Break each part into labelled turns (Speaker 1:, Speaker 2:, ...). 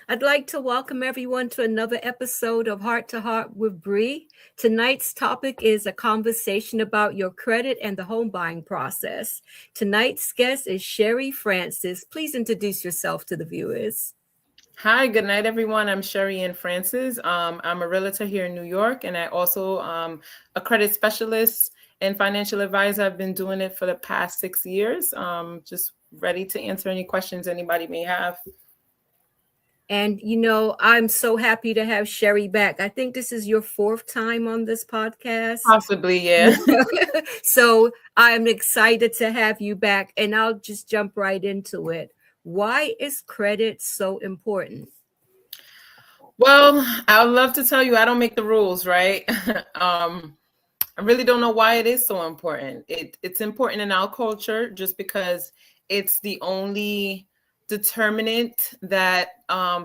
Speaker 1: I'd like to welcome everyone to another episode of Heart to Heart with Bree. Tonight's topic is a conversation about your credit and the home buying process. Tonight's guest is Sherry Francis. Please introduce yourself to the viewers.
Speaker 2: Hi, good night, everyone. I'm Sherry Ann Francis. I'm a realtor here in New York, and I also a credit specialist and financial advisor. I've been doing it for the past 6 years. Just ready to answer any questions anybody may have.
Speaker 1: And I'm so happy to have Sherry back. I think this is your fourth time on this podcast.
Speaker 2: Possibly, yeah.
Speaker 1: So I'm excited to have you back, and I'll just jump right into it. Why is credit so important?
Speaker 2: Well, I would love to tell you I don't make the rules, right? I really don't know why it is so important. It's important in our culture just because it's the only determinant that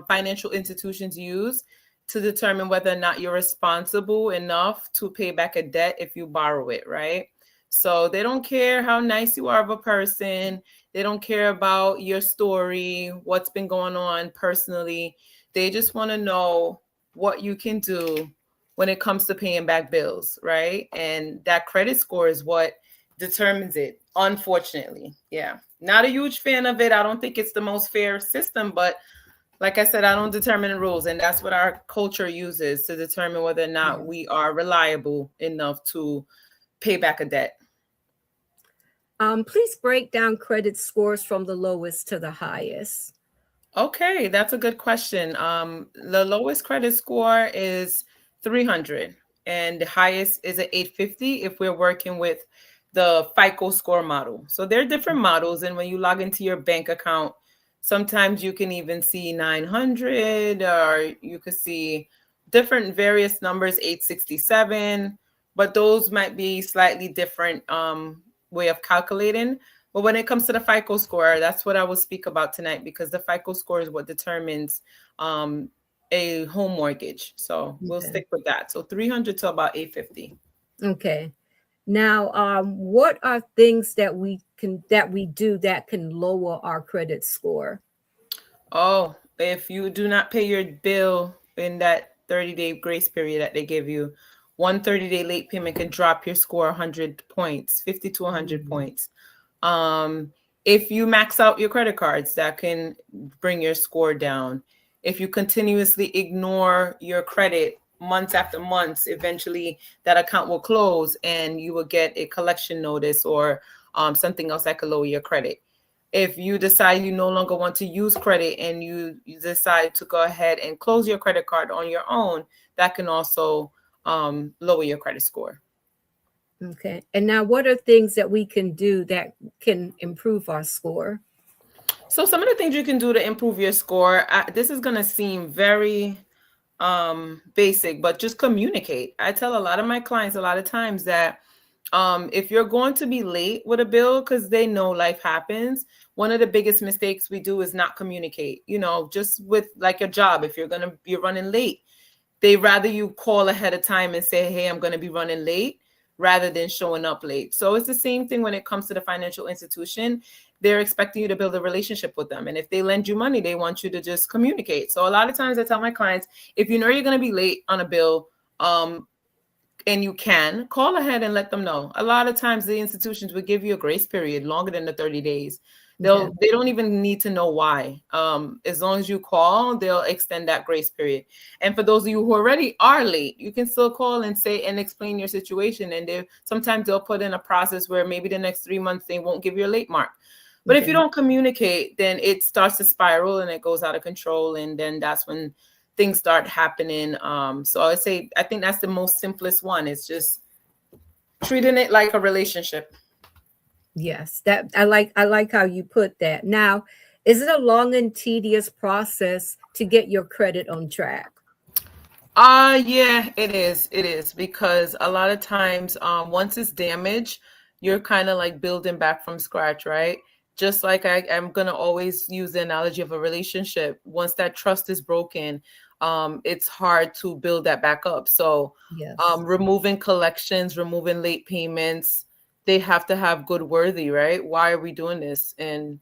Speaker 2: financial institutions use to determine whether or not you're responsible enough to pay back a debt if you borrow it, right? So they don't care how nice you are of a person. They don't care about your story, what's been going on personally. They just want to know what you can do when it comes to paying back bills, right? And that credit score is what determines it, unfortunately. Yeah. Not a huge fan of it. I don't think it's the most fair system, but like I said, I don't determine the rules. And that's what our culture uses to determine whether or not we are reliable enough to pay back a debt.
Speaker 1: Please break down credit scores from the lowest to the highest.
Speaker 2: Okay, that's a good question. The lowest credit score is 300, and the highest is at 850 if we're working with the FICO score model. So there are different models, and when you log into your bank account, sometimes you can even see 900, or you could see different various numbers, 867, but those might be slightly different way of calculating. But when it comes to the FICO score, that's what I will speak about tonight, because the FICO score is what determines a home mortgage. So we'll
Speaker 1: Okay.
Speaker 2: stick with that. So 300 to about 850.
Speaker 1: Okay. Now, what are things that we do that can lower our credit score?
Speaker 2: Oh, if you do not pay your bill in that 30-day grace period that they give you, one 30-day late payment can drop your score 100 points, 50 to 100 points. Um, if you max out your credit cards, that can bring your score down. If you continuously ignore your credit months after months, eventually that account will close and you will get a collection notice or something else that could lower your credit. If you decide you no longer want to use credit and you decide to go ahead and close your credit card on your own, that can also lower your credit score.
Speaker 1: Okay. And now, what are things that we can do that can improve our score?
Speaker 2: So some of the things you can do to improve your score, this is going to seem very basic, but just communicate. I tell a lot of my clients a lot of times that if you're going to be late with a bill because they know life happens, one of the biggest mistakes we do is not communicate. Just with like your job, if you're going to be running late, they rather you call ahead of time and say, hey, I'm going to be running late, rather than showing up late. So it's the same thing when it comes to the financial institution. They're expecting you to build a relationship with them. And if they lend you money, they want you to just communicate. So a lot of times I tell my clients, if you know you're going to be late on a bill, and you can call ahead and let them know. A lot of times the institutions will give you a grace period longer than the 30 days. They don't even need to know why. As long as you call, they'll extend that grace period. And for those of you who already are late, you can still call and say and explain your situation. And sometimes they'll put in a process where maybe the next 3 months they won't give you a late mark. But if you don't communicate, then it starts to spiral and it goes out of control. And then that's when things start happening. So I would say, I think that's the most simplest one. It's just treating it like a relationship.
Speaker 1: Yes, that I like how you put that. Now, is it a long and tedious process to get your credit on track?
Speaker 2: Yeah, it is. It is, because a lot of times, once it's damaged, you're kind of like building back from scratch, right? Just like I'm gonna always use the analogy of a relationship. Once that trust is broken, it's hard to build that back up. So,
Speaker 1: Yes.
Speaker 2: removing collections, removing late payments, they have to have good worthy, right? Why are we doing this? And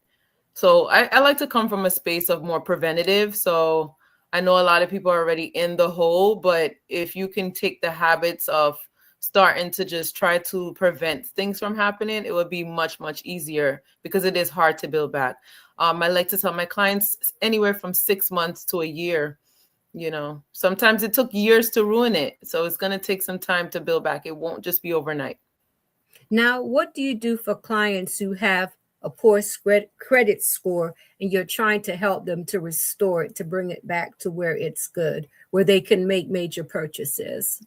Speaker 2: so I like to come from a space of more preventative. So I know a lot of people are already in the hole, but if you can take the habits of starting to just try to prevent things from happening, it would be much, much easier because it is hard to build back. I like to tell my clients anywhere from 6 months to a year. Sometimes it took years to ruin it. So it's going to take some time to build back. It won't just be overnight.
Speaker 1: Now, what do you do for clients who have a poor credit score and you're trying to help them to restore it, to bring it back to where it's good, where they can make major purchases?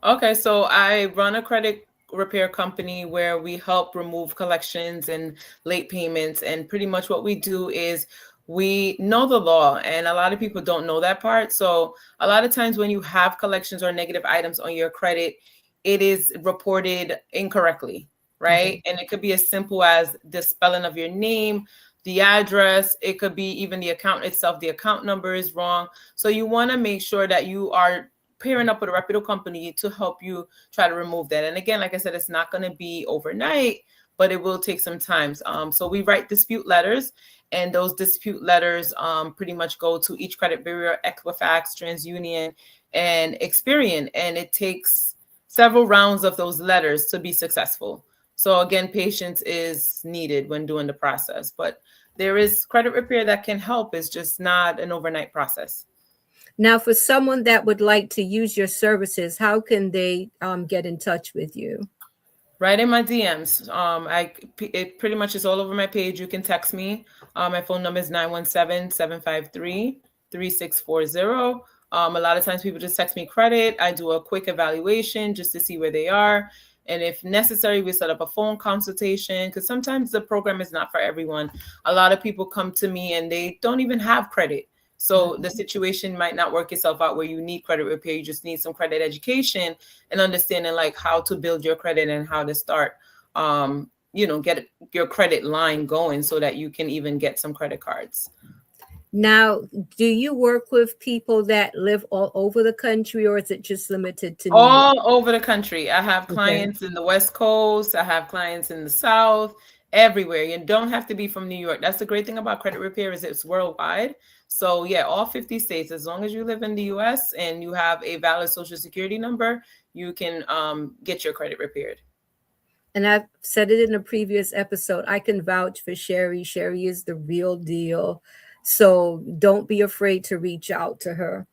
Speaker 2: Okay, so I run a credit repair company where we help remove collections and late payments. And pretty much what we do is we know the law, and a lot of people don't know that part. So a lot of times when you have collections or negative items on your credit, it is reported incorrectly, right? And it could be as simple as the spelling of your name, the address. It could be even the account itself. The account number is wrong. So you want to make sure that you are pairing up with a reputable company to help you try to remove that. And again, like I said, it's not going to be overnight, but it will take some time. So we write dispute letters, and those dispute letters pretty much go to each credit bureau, Equifax, TransUnion, and Experian. And it takes several rounds of those letters to be successful. So again, patience is needed when doing the process, but there is credit repair that can help. It's just not an overnight process.
Speaker 1: Now, for someone that would like to use your services, how can they get in touch with you?
Speaker 2: Right in my DMs. It pretty much is all over my page. You can text me. My phone number is 917-753-3640. A lot of times people just text me credit. I do a quick evaluation just to see where they are. And if necessary, we set up a phone consultation, because sometimes the program is not for everyone. A lot of people come to me and they don't even have credit. So the situation might not work itself out where you need credit repair. You just need some credit education and understanding like how to build your credit and how to start, get your credit line going so that you can even get some credit cards.
Speaker 1: Now, do you work with people that live all over the country, or is it just limited to
Speaker 2: all over the country? I have clients in the West Coast. I have clients in the South, everywhere. You don't have to be from New York. That's the great thing about credit repair is it's worldwide. So yeah, all 50 states, as long as you live in the US and you have a valid social security number, you can get your credit repaired.
Speaker 1: And I've said it in a previous episode, I can vouch for Sherry. Sherry is the real deal. So don't be afraid to reach out to her.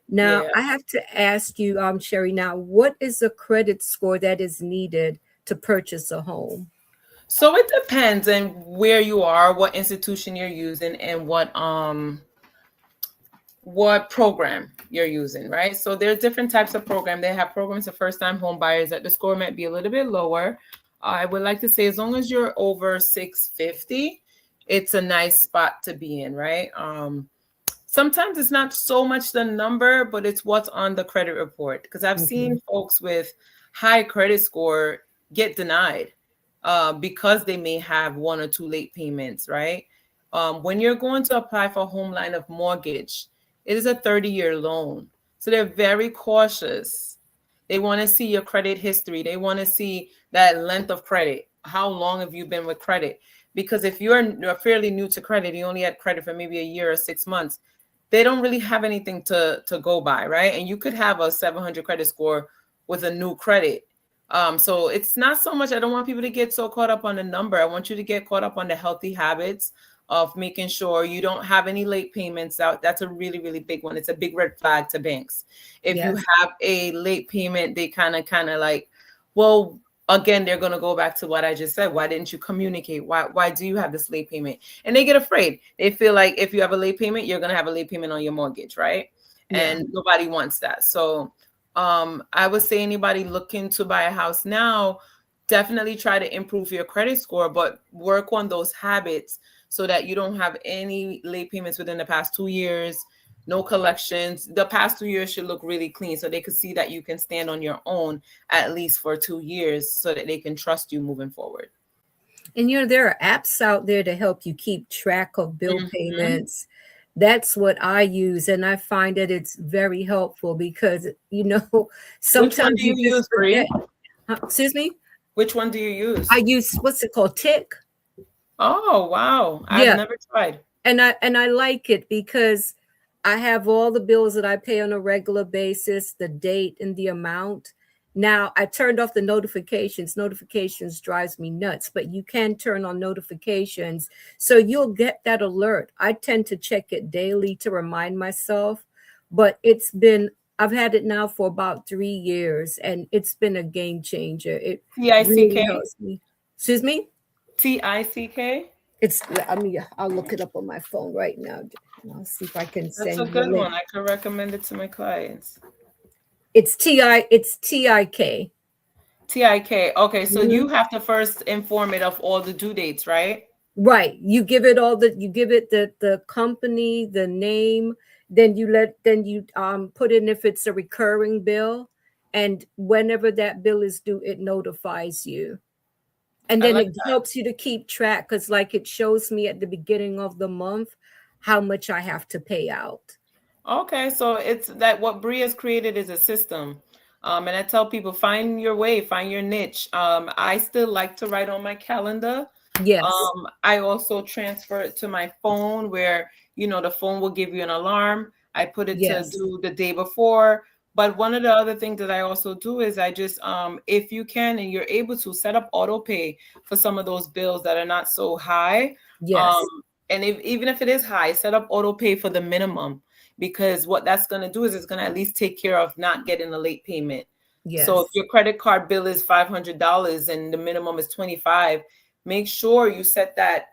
Speaker 1: Now, I have to ask you, Sherry, now, what is the credit score that is needed to purchase a home?
Speaker 2: So it depends on where you are, what institution you're using, and what program you're using, right? So there's different types of program. They have programs for first-time home buyers that the score might be a little bit lower. I would like to say as long as you're over 650, it's a nice spot to be in, right? Sometimes it's not so much the number, but it's what's on the credit report. Because I've seen folks with high credit score get denied because they may have 1 or 2 late payments, right? When you're going to apply for a home line of mortgage, it is a 30-year loan. So they're very cautious. They want to see your credit history. They want to see that length of credit. How long have you been with credit? Because if you're fairly new to credit, you only had credit for maybe a year or 6 months, they don't really have anything to go by, right? And you could have a 700 credit score with a new credit. So it's not so much, I don't want people to get so caught up on the number. I want you to get caught up on the healthy habits of making sure you don't have any late payments out. That's a really, really big one. It's a big red flag to banks. If you have a late payment, they kind of like, well, again, they're going to go back to what I just said. Why didn't you communicate? Why do you have this late payment? And they get afraid. They feel like if you have a late payment, you're going to have a late payment on your mortgage, right? And nobody wants that. So I would say anybody looking to buy a house now, definitely try to improve your credit score, but work on those habits so that you don't have any late payments within the past 2 years, no collections. The past 2 years should look really clean so they could see that you can stand on your own at least for 2 years so that they can trust you moving forward.
Speaker 1: And, there are apps out there to help you keep track of bill payments. That's what I use. And I find that it's very helpful because, sometimes
Speaker 2: you use, Bree?
Speaker 1: Excuse me?
Speaker 2: Which one do you use?
Speaker 1: I use, what's it called? Tick.
Speaker 2: Oh, wow. I've never tried.
Speaker 1: And I like it because I have all the bills that I pay on a regular basis, the date and the amount. Now, I turned off the notifications. Notifications drives me nuts, but you can turn on notifications. So you'll get that alert. I tend to check it daily to remind myself, but I've had it now for about 3 years, and it's been a game changer. It really
Speaker 2: Tick?
Speaker 1: helps me. Excuse me?
Speaker 2: Tick?
Speaker 1: I'll look it up on my phone right now. I'll see if I can
Speaker 2: That's
Speaker 1: send
Speaker 2: a
Speaker 1: you a
Speaker 2: good
Speaker 1: link.
Speaker 2: one. I could recommend it to my clients.
Speaker 1: It's TIK.
Speaker 2: TIK. Okay, so
Speaker 1: Mhm.
Speaker 2: you have to first inform it of all the due dates, right?
Speaker 1: Right. You give it the company, the name, then you put in if it's a recurring bill, and whenever that bill is due, it notifies you. And
Speaker 2: I
Speaker 1: then
Speaker 2: like
Speaker 1: it
Speaker 2: that.
Speaker 1: helps you to keep track, because like it shows me at the beginning of the month how much I have to pay out.
Speaker 2: Okay, so it's that what Bree has created is a system. And I tell people, find your way, find your niche. I still like to write on my calendar.
Speaker 1: Yes.
Speaker 2: I also transfer it to my phone where, the phone will give you an alarm. I put it to do the day before. But one of the other things that I also do is I just, if you can and you're able to, set up auto pay for some of those bills that are not so high.
Speaker 1: Yes.
Speaker 2: And even if it is high, set up auto pay for the minimum, because what that's going to do is it's going to at least take care of not getting a late payment.
Speaker 1: Yes.
Speaker 2: So if your credit card bill is $500 and the minimum is $25, make sure you set that,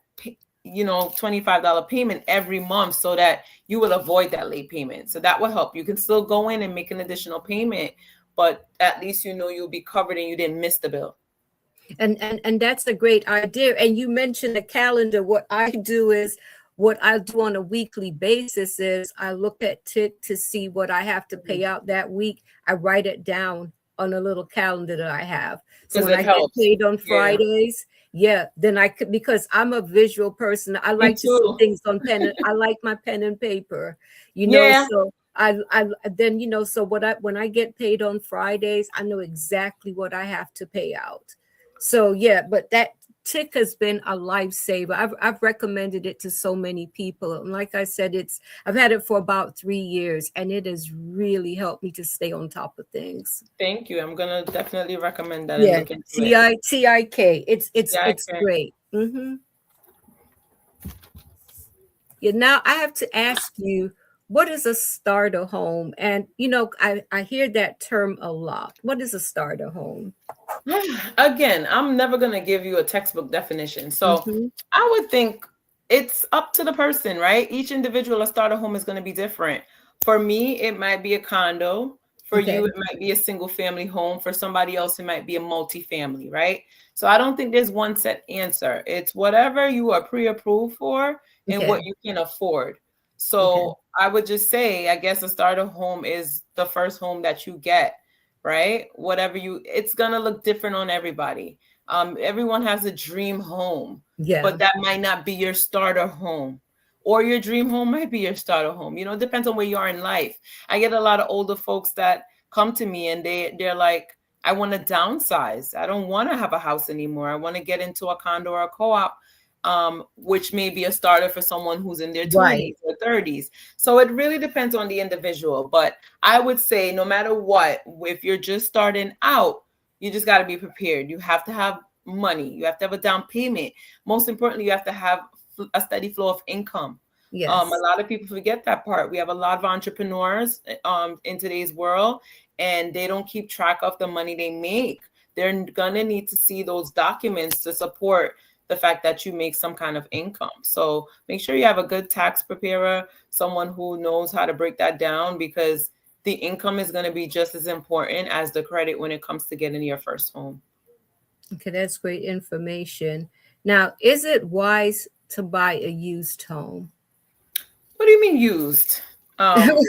Speaker 2: $25 payment every month so that you will avoid that late payment. So that will help. You can still go in and make an additional payment, but at least you'll be covered and you didn't miss the bill.
Speaker 1: And that's a great idea. And you mentioned a calendar. What I do on a weekly basis is I look at Tick to see what I have to pay out that week. I write it down on a little calendar that I have. So when I get paid on Fridays, then I could, because I'm a visual person. I like to see things on pen. I like my pen and paper, so so when I get paid on Fridays, I know exactly what I have to pay out. So but that Tick has been a lifesaver. I've recommended it to so many people. And like I said, I've had it for about 3 years, and it has really helped me to stay on top of things.
Speaker 2: Thank you. I'm gonna definitely recommend that.
Speaker 1: Yeah, TIK. It's great. Mm-hmm. Yeah. Now I have to ask you, what is a starter home? And I hear that term a lot. What is a starter home?
Speaker 2: Again, I'm never going to give you a textbook definition. So I would think it's up to the person, right? Each individual, a starter home is going to be different. For me, it might be a condo. For you, it might be a single family home. For somebody else, it might be a multifamily, right? So I don't think there's one set answer. It's whatever you are pre-approved for and what you can afford. So I would just say, I guess a starter home is the first home that you get. Right? It's going to look different on everybody. Everyone has a dream home, but that might not be your starter home, or your dream home might be your starter home. It depends on where you are in life. I get a lot of older folks that come to me and they're like, I want to downsize. I don't want to have a house anymore. I want to get into a condo or a co-op. Which may be a starter for someone who's in their 20s or 30s. So it really depends on the individual. But I would say no matter what, if you're just starting out, you just got to be prepared. You have to have money. You have to have a down payment. Most importantly, you have to have a steady flow of income. Yes. A lot of people forget that part. We have a lot of entrepreneurs in today's world, and they don't keep track of the money they make. They're going to need to see those documents to support the fact that you make some kind of income. So make sure you have a good tax preparer, someone who knows how to break that down, because the income is going to be just as important as the credit when it comes to getting your first home.
Speaker 1: Okay, that's great information. Now, is it wise to buy a used home?
Speaker 2: What do you mean used?
Speaker 1: I know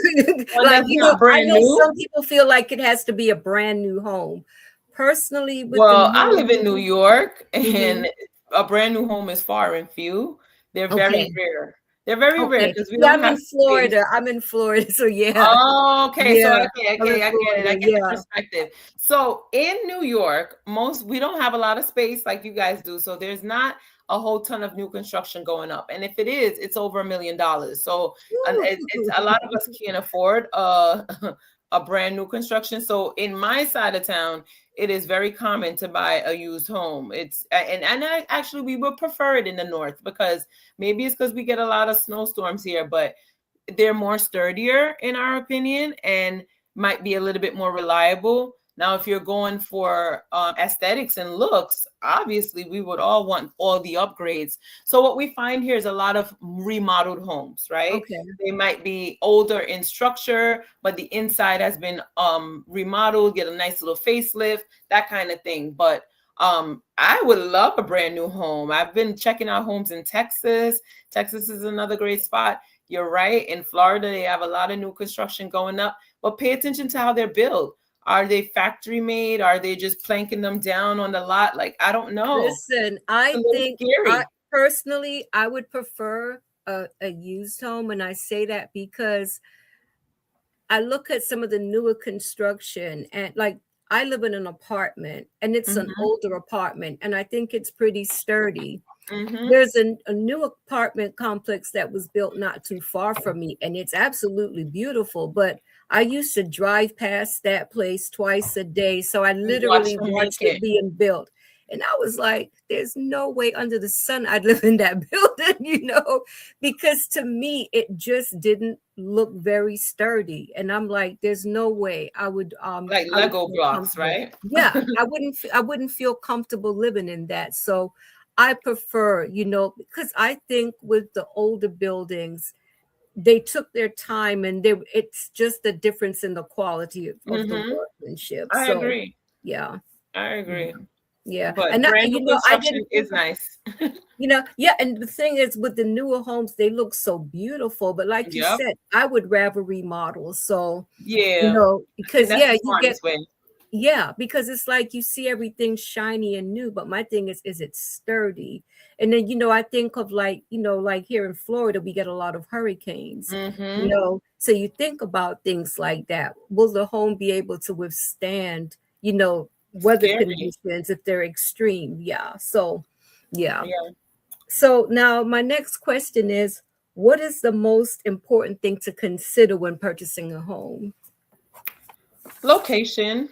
Speaker 1: some people feel like it has to be a brand new home. Personally,
Speaker 2: I live in New York, and a brand new home is far and few. They're very rare. They're very rare because
Speaker 1: I'm in Florida. Space. I'm in Florida, so yeah.
Speaker 2: Oh, okay. Yeah. So I get it. I get the perspective. So in New York, we don't have a lot of space like you guys do. So there's not a whole ton of new construction going up. And if it is, it's over $1 million. So and it's a lot of us can't afford a brand new construction. So in my side of town, it is very common to buy a used home. Actually we would prefer it in the north, because maybe it's because we get a lot of snowstorms here, but they're more sturdier in our opinion and might be a little bit more reliable. Now, if you're going for aesthetics and looks, obviously we would all want all the upgrades. So what we find here is a lot of remodeled homes, right?
Speaker 1: Okay.
Speaker 2: They might be older in structure, but the inside has been remodeled, get a nice little facelift, that kind of thing. But I would love a brand new home. I've been checking out homes in Texas. Texas is another great spot. You're right. In Florida, they have a lot of new construction going up, but pay attention to how they're built. Are they factory made? Are they just planking them down on the lot? Like, I don't know.
Speaker 1: Listen, I think personally, I would prefer a used home. And I say that because I look at some of the newer construction, and like I live in an apartment, and it's an older apartment, and I think it's pretty sturdy. There's a new apartment complex that was built not too far from me, and it's absolutely beautiful. But I used to drive past that place twice a day, so I literally watched it being built. And I was like, there's no way under the sun I'd live in that building, because to me, it just didn't look very sturdy. And I'm like, there's no way I would
Speaker 2: like Lego blocks, right?
Speaker 1: Yeah, I wouldn't feel comfortable living in that. So I prefer, because I think with the older buildings, they took their time, and it's just the difference in the quality of the workmanship.
Speaker 2: I agree.
Speaker 1: Yeah.
Speaker 2: I agree.
Speaker 1: Yeah.
Speaker 2: But and brand new construction is nice.
Speaker 1: Yeah. And the thing is, with the newer homes, they look so beautiful. But like you said, I would rather remodel. So, because you get... Yeah, because it's like you see everything shiny and new, but my thing is it sturdy? And then, I think of like here in Florida, we get a lot of hurricanes, so you think about things like that. Will the home be able to withstand, weather conditions if they're extreme? Yeah. So, yeah. So now my next question is, what is the most important thing to consider when purchasing a home?
Speaker 2: Location.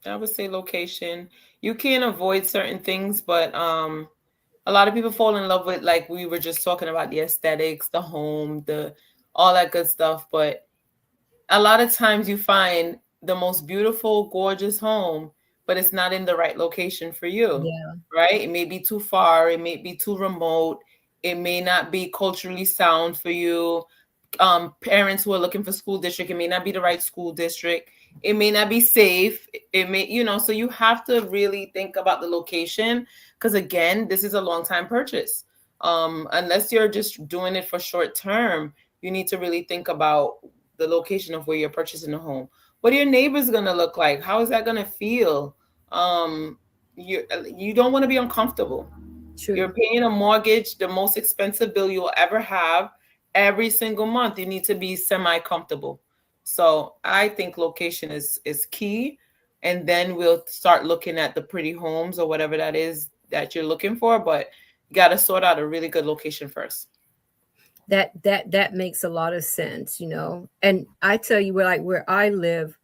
Speaker 2: I would say location. You can't avoid certain things, but a lot of people fall in love with, like we were just talking about, the aesthetics, the home, all that good stuff. But a lot of times you find the most beautiful, gorgeous home, but it's not in the right location for you, right? It may be too far. It may be too remote. It may not be culturally sound for you. Parents who are looking for school district, it may not be the right school district. It may not be safe. It may, so you have to really think about the location, because again, this is a long time purchase. Unless you're just doing it for short term, you need to really think about the location of where you're purchasing a home. What are your neighbors going to look like? How is that going to feel? You don't want to be uncomfortable. True. You're paying a mortgage, the most expensive bill you'll ever have. Every single month, you need to be semi-comfortable. So I think location is key. And then we'll start looking at the pretty homes or whatever that is that you're looking for. But you got to sort out a really good location first.
Speaker 1: That makes a lot of sense, And I tell you, where I live,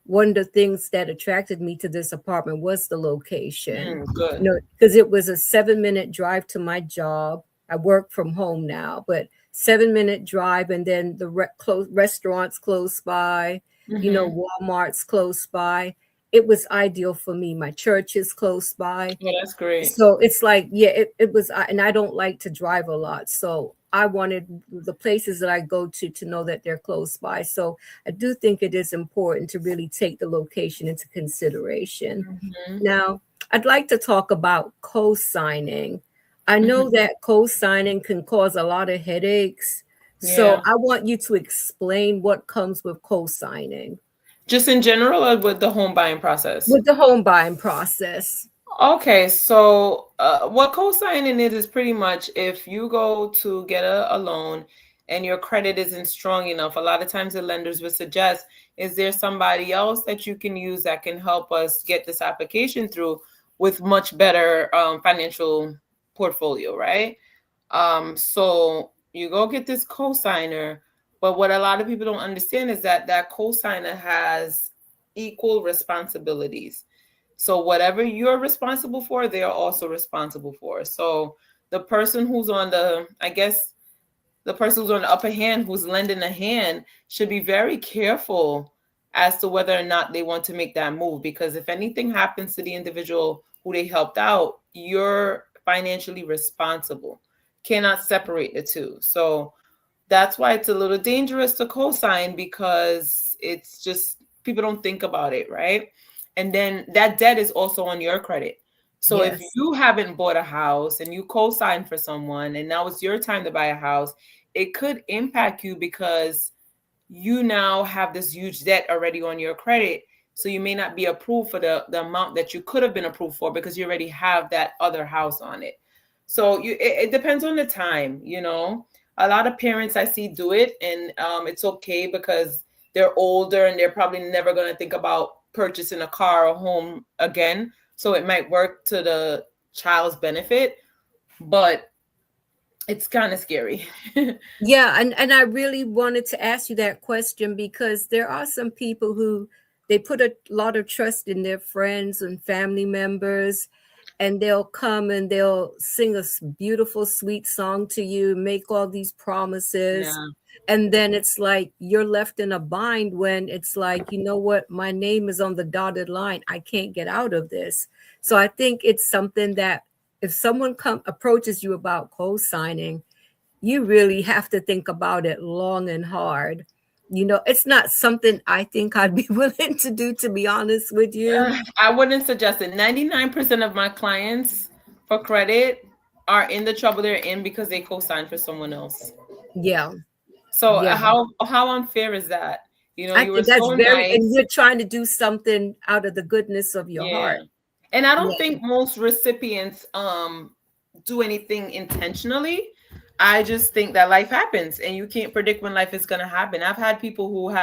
Speaker 1: one of the things that attracted me to this apartment was the location.
Speaker 2: Good.
Speaker 1: Because it was a 7-minute drive to my job. I work from home now, but 7-minute drive, and then the restaurants close by, Walmart's close by. It was ideal for me. My church is close by.
Speaker 2: Yeah, that's great.
Speaker 1: So it's like, it was, and I don't like to drive a lot. So I wanted the places that I go to know that they're close by. So I do think it is important to really take the location into consideration. Now, I'd like to talk about co-signing. I know that co-signing can cause a lot of headaches. So I want you to explain what comes with co-signing.
Speaker 2: Just in general, or with the home buying process?
Speaker 1: With the home buying process.
Speaker 2: Okay, so what co-signing is pretty much if you go to get a loan and your credit isn't strong enough. A lot of times the lenders would suggest, is there somebody else that you can use that can help us get this application through with much better financial portfolio, right? So you go get this cosigner, but what a lot of people don't understand is that that cosigner has equal responsibilities. So whatever you're responsible for, they are also responsible for. So the person who's on the, I guess, the person who's on the upper hand, who's lending a hand, should be very careful as to whether or not they want to make that move. Because if anything happens to the individual who they helped out, you're financially responsible. Cannot separate the two. So that's why it's a little dangerous to co-sign, because it's just, people don't think about it, right? And then that debt is also on your credit. So if
Speaker 1: Yes.
Speaker 2: you haven't bought a house and you co-sign for someone and now it's your time to buy a house, it could impact you because you now have this huge debt already on your credit. So you may not be approved for the amount that you could have been approved for because you already have that other house on it. So it depends on the time, you know. A lot of parents I see do it, and it's okay because they're older and they're probably never going to think about purchasing a car or home again. So it might work to the child's benefit, but it's kind of scary.
Speaker 1: Yeah, and I really wanted to ask you that question because there are some people who they put a lot of trust in their friends and family members, and they'll come and they'll sing a beautiful, sweet song to you, make all these promises,
Speaker 2: Yeah.
Speaker 1: and then it's like you're left in a bind when it's like, you know what, my name is on the dotted line. I can't get out of this. So I think it's something that if someone approaches you about co-signing, you really have to think about it long and hard. You know, it's not something I think I'd be willing to do, to be honest with you.
Speaker 2: I wouldn't suggest it. 99% of my clients for credit are in the trouble they're in because they co-signed for someone else.
Speaker 1: Yeah.
Speaker 2: So
Speaker 1: Yeah.
Speaker 2: how unfair is that? You know,
Speaker 1: I
Speaker 2: you were
Speaker 1: think that's
Speaker 2: so
Speaker 1: very, and
Speaker 2: nice.
Speaker 1: you're trying to do something out of the goodness of your
Speaker 2: Yeah.
Speaker 1: heart.
Speaker 2: And I don't
Speaker 1: Yeah.
Speaker 2: think most recipients do anything intentionally. I just think that life happens and you can't predict when life is going to happen. I've had people who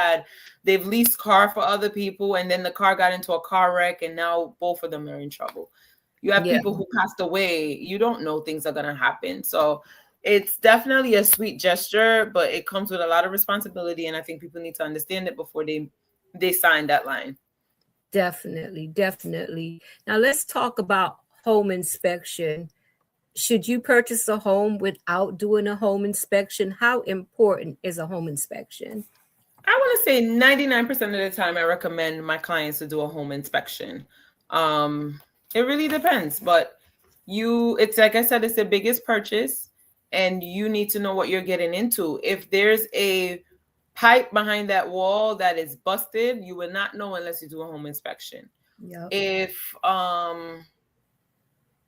Speaker 2: they've leased car for other people and then the car got into a car wreck and now both of them are in trouble. You have
Speaker 1: Yeah.
Speaker 2: people who passed away. You don't know things are going to happen. So it's definitely a sweet gesture, but it comes with a lot of responsibility. And I think people need to understand it before they sign that line.
Speaker 1: Definitely. Definitely. Now let's talk about home inspection. Should you purchase a home without doing a home inspection? How important is a home inspection?
Speaker 2: I want to say 99% of the time I recommend my clients to do a home inspection. It really depends, but it's like I said, it's the biggest purchase and you need to know what you're getting into. If there's a pipe behind that wall that is busted, you will not know unless you do a home inspection.
Speaker 1: Yep.
Speaker 2: If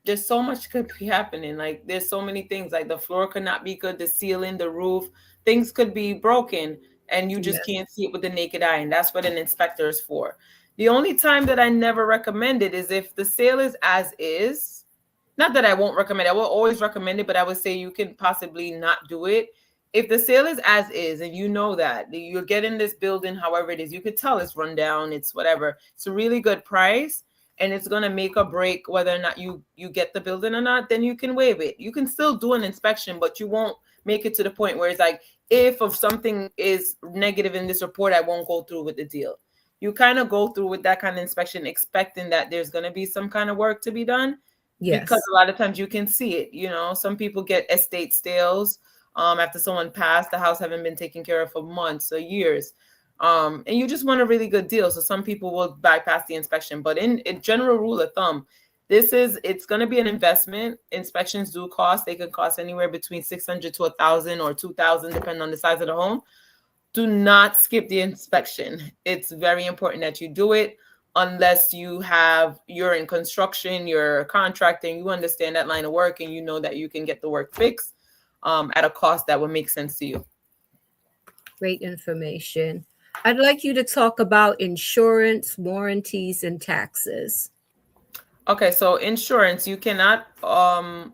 Speaker 2: there's so much could be happening, like there's so many things, like the floor could not be good, the ceiling, the roof, things could be broken and you just can't see it with the naked eye, and that's what an inspector is for. The only time that I never recommend it is if the sale is as is. Not that I won't recommend it, I will always recommend it, but I would say you can possibly not do it. If the sale is as is and you know that you're getting this building, however it is, you could tell it's run down, it's whatever, it's a really good price and it's going to make or break whether or not you get the building or not, then you can waive it. You can still do an inspection, but you won't make it to the point where it's like, if something is negative in this report, I won't go through with the deal. You kind of go through with that kind of inspection expecting that there's going to be some kind of work to be done.
Speaker 1: Yes.
Speaker 2: Because a lot of times you can see it. You know, some people get estate sales after someone passed, the house haven't been taken care of for months or years. And you just want a really good deal. So some people will bypass the inspection. But in general rule of thumb, it's going to be an investment. Inspections do cost. They can cost anywhere between $600 to $1,000 or $2,000, depending on the size of the home. Do not skip the inspection. It's very important that you do it unless you're in construction, you're contracting, you understand that line of work and you know that you can get the work fixed at a cost that would make sense to you.
Speaker 1: Great information. I'd like you to talk about insurance, warranties, and taxes.
Speaker 2: Okay, so insurance, you cannot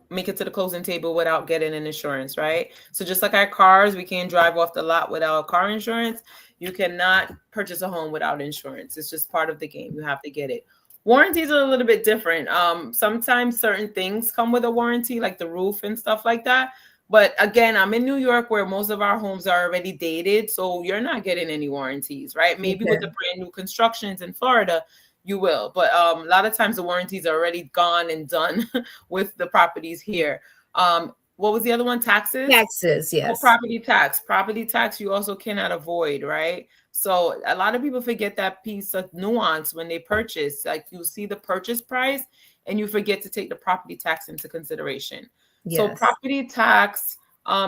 Speaker 2: make it to the closing table without getting an insurance, right? So just like our cars, we can't drive off the lot without car insurance. You cannot purchase a home without insurance. It's just part of the game. You have to get it. Warranties are a little bit different. Sometimes certain things come with a warranty, like the roof and stuff like that. But again, I'm in New York where most of our homes are already dated, so you're not getting any warranties, right? Maybe with the brand new constructions in Florida, you will. But a lot of times the warranties are already gone and done with the properties here. What was the other one? Taxes?
Speaker 1: Taxes, yes.
Speaker 2: Oh, property tax. Property tax you also cannot avoid, right? So a lot of people forget that piece of nuance when they purchase. Like you see the purchase price and you forget to take the property tax into consideration.
Speaker 1: Yes.
Speaker 2: So property tax,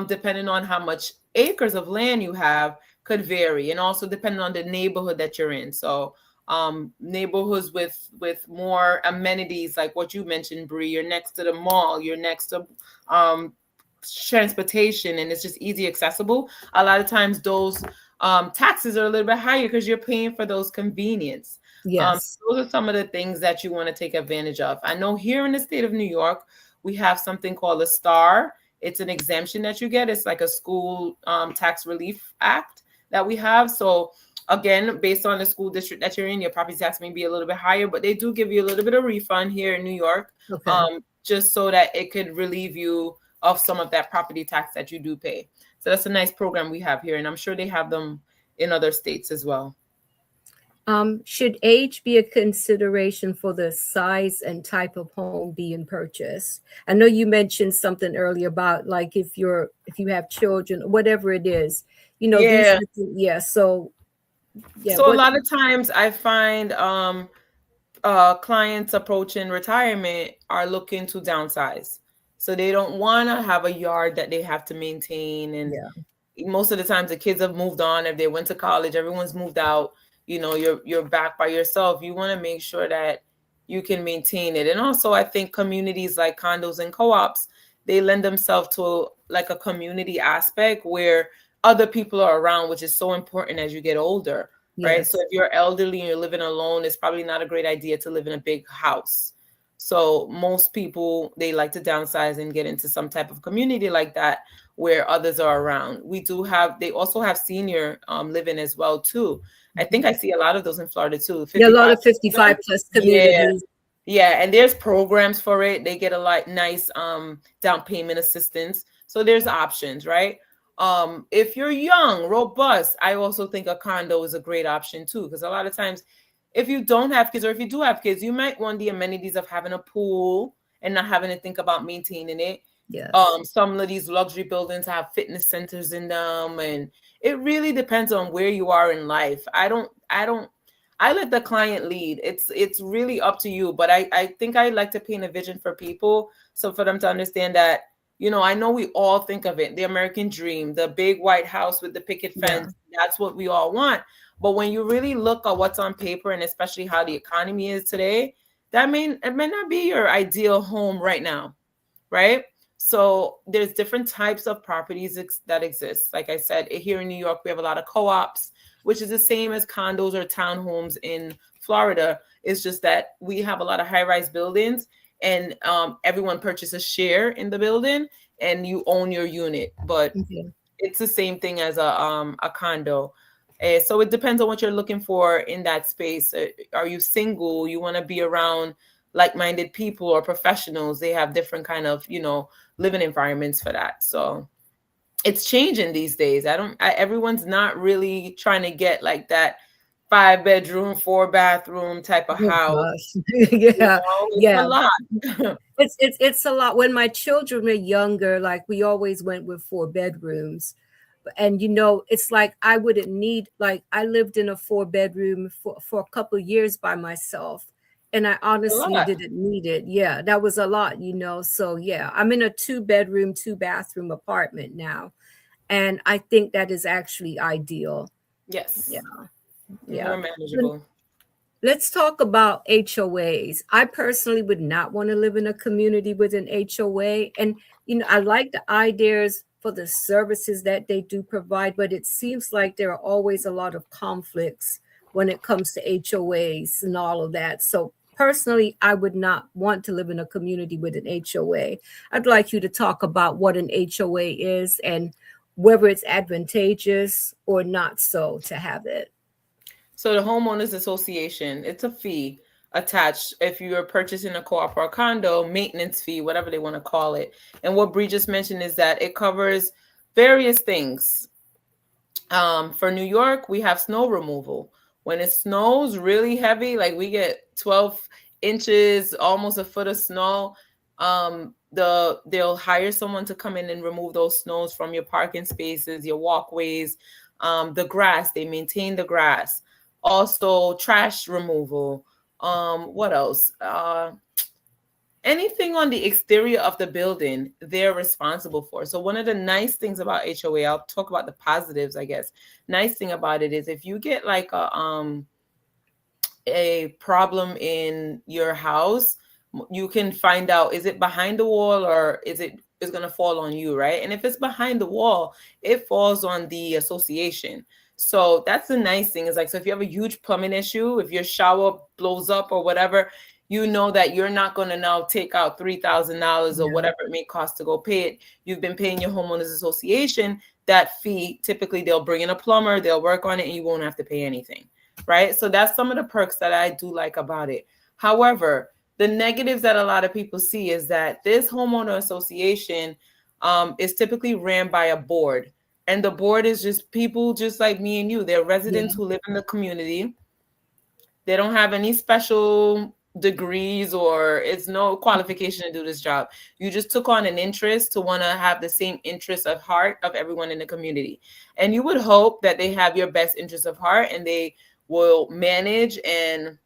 Speaker 2: depending on how much acres of land you have, could vary, and also depending on the neighborhood that you're in. So neighborhoods with more amenities, like what you mentioned, Bree, you're next to the mall, you're next to transportation, and it's just easy accessible. A lot of times those taxes are a little bit higher because you're paying for those convenience.
Speaker 1: Yes.
Speaker 2: Those are some of the things that you want to take advantage of. I know here in the state of New York, we have something called a STAR. It's an exemption that you get. It's like a school tax relief act that we have. So again, based on the school district that you're in, your property tax may be a little bit higher, but they do give you a little bit of refund here in New York, just so that it could relieve you of some of that property tax that you do pay. So that's a nice program we have here, and I'm sure they have them in other states as well.
Speaker 1: Should age be a consideration for the size and type of home being purchased? I know you mentioned something earlier about like if you have children, whatever it is, you know. So
Speaker 2: a lot of times I find clients approaching retirement are looking to downsize. So they don't want to have a yard that they have to maintain. And most of the times the kids have moved on. If they went to college, everyone's moved out. You know, you're back by yourself. You want to make sure that you can maintain it. And also I think communities like condos and co-ops, they lend themselves to like a community aspect where other people are around, which is so important as you get older, right? So if you're elderly and you're living alone, it's probably not a great idea to live in a big house. So most people, they like to downsize and get into some type of community like that where others are around. They also have senior living as well too. I think I see a lot of those in Florida too.
Speaker 1: A lot of 55 plus communities.
Speaker 2: Yeah, and there's programs for it. They get a nice down payment assistance. So there's options, right? If you're young, robust, I also think a condo is a great option too, because a lot of times if you don't have kids, or if you do have kids, you might want the amenities of having a pool and not having to think about maintaining it. Some of these luxury buildings have fitness centers in them, and it really depends on where you are in life. I let the client lead. It's really up to you, but I think I like to paint a vision for people, so for them to understand that, you know, I know we all think of it, the American dream, the big white house with the picket fence. That's what we all want. But when you really look at what's on paper, and especially how the economy is today, it may not be your ideal home right now, right? So there's different types of properties that exist. Like I said, here in New York, we have a lot of co-ops, which is the same as condos or townhomes in Florida. It's just that we have a lot of high-rise buildings, and everyone purchases a share in the building, and you own your unit. But it's the same thing as a condo. So it depends on what you're looking for in that space. Are you single? You want to be around like-minded people or professionals? They have different kind of, you know, living environments for that. So it's changing these days. Everyone's not really trying to get like that 5-bedroom, 4-bathroom type of house.
Speaker 1: It's
Speaker 2: a lot.
Speaker 1: it's a lot. When my children were younger, like we always went with 4 bedrooms. And, you know, it's like I wouldn't need, like I lived in a 4-bedroom for a couple of years by myself. And I honestly didn't need it. Yeah, that was a lot, you know. So, yeah, I'm in a 2-bedroom, 2-bathroom apartment now. And I think that is actually ideal.
Speaker 2: Yes.
Speaker 1: Yeah.
Speaker 2: More manageable.
Speaker 1: Let's talk about HOAs. I personally would not want to live in a community with an HOA. And, you know, I like the ideas for the services that they do provide, but it seems like there are always a lot of conflicts when it comes to HOAs and all of that. So personally, I would not want to live in a community with an HOA. I'd like you to talk about what an HOA is and whether it's advantageous or not so to have it.
Speaker 2: So the homeowners association, it's a fee. attached if you're purchasing a co-op or a condo, maintenance fee, whatever they want to call it. And what Bree just mentioned is that it covers various things. For New York, we have snow removal. When it snows really heavy, like we get 12 inches, almost a foot of snow, they'll hire someone to come in and remove those snows from your parking spaces, your walkways, the grass. They maintain the grass. Also, trash removal. What else? Anything on the exterior of the building, they're responsible for. So one of the nice things about HOA, I'll talk about the positives, I guess. Nice thing about it is if you get like a problem in your house, you can find out, is it behind the wall or is going to fall on you, right? And if it's behind the wall, it falls on the association. So that's the nice thing is like, so if you have a huge plumbing issue, if your shower blows up or whatever, you know that you're not going to now take out $3,000 or whatever it may cost to go pay it. You've been paying your homeowners association that fee. Typically, they'll bring in a plumber, they'll work on it, and you won't have to pay anything, right? So that's some of the perks that I do like about it. However, the negatives that a lot of people see is that this homeowner association is typically ran by a board. And the board is just people just like me and you. They're residents who live in the community. They don't have any special degrees or it's no qualification to do this job. You just took on an interest to want to have the same interest of heart of everyone in the community. And you would hope that they have your best interest of heart and they will manage and,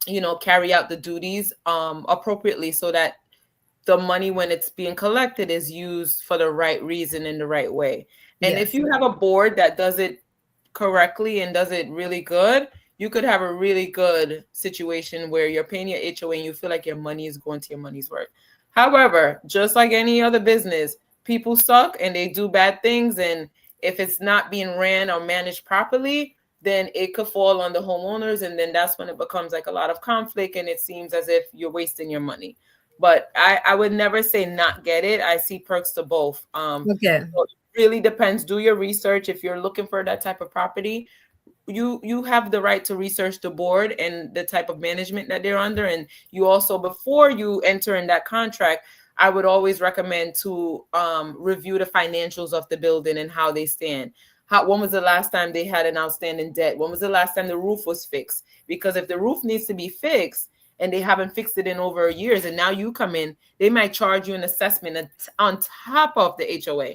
Speaker 2: you know, carry out the duties appropriately so that the money when it's being collected is used for the right reason in the right way. And if you have a board that does it correctly and does it really good, you could have a really good situation where you're paying your HOA and you feel like your money is going to your money's worth. However, just like any other business, people suck and they do bad things. And if it's not being ran or managed properly, then it could fall on the homeowners. And then that's when it becomes like a lot of conflict and it seems as if you're wasting your money. But I would never say not get it. I see perks to both. So it really depends. Do your research. If you're looking for that type of property, you have the right to research the board and the type of management that they're under. And you also, before you enter in that contract, I would always recommend to review the financials of the building and how they stand. When was the last time they had an outstanding debt? When was the last time the roof was fixed? Because if the roof needs to be fixed and they haven't fixed it in over years, and now you come in, they might charge you an assessment on top of the HOA.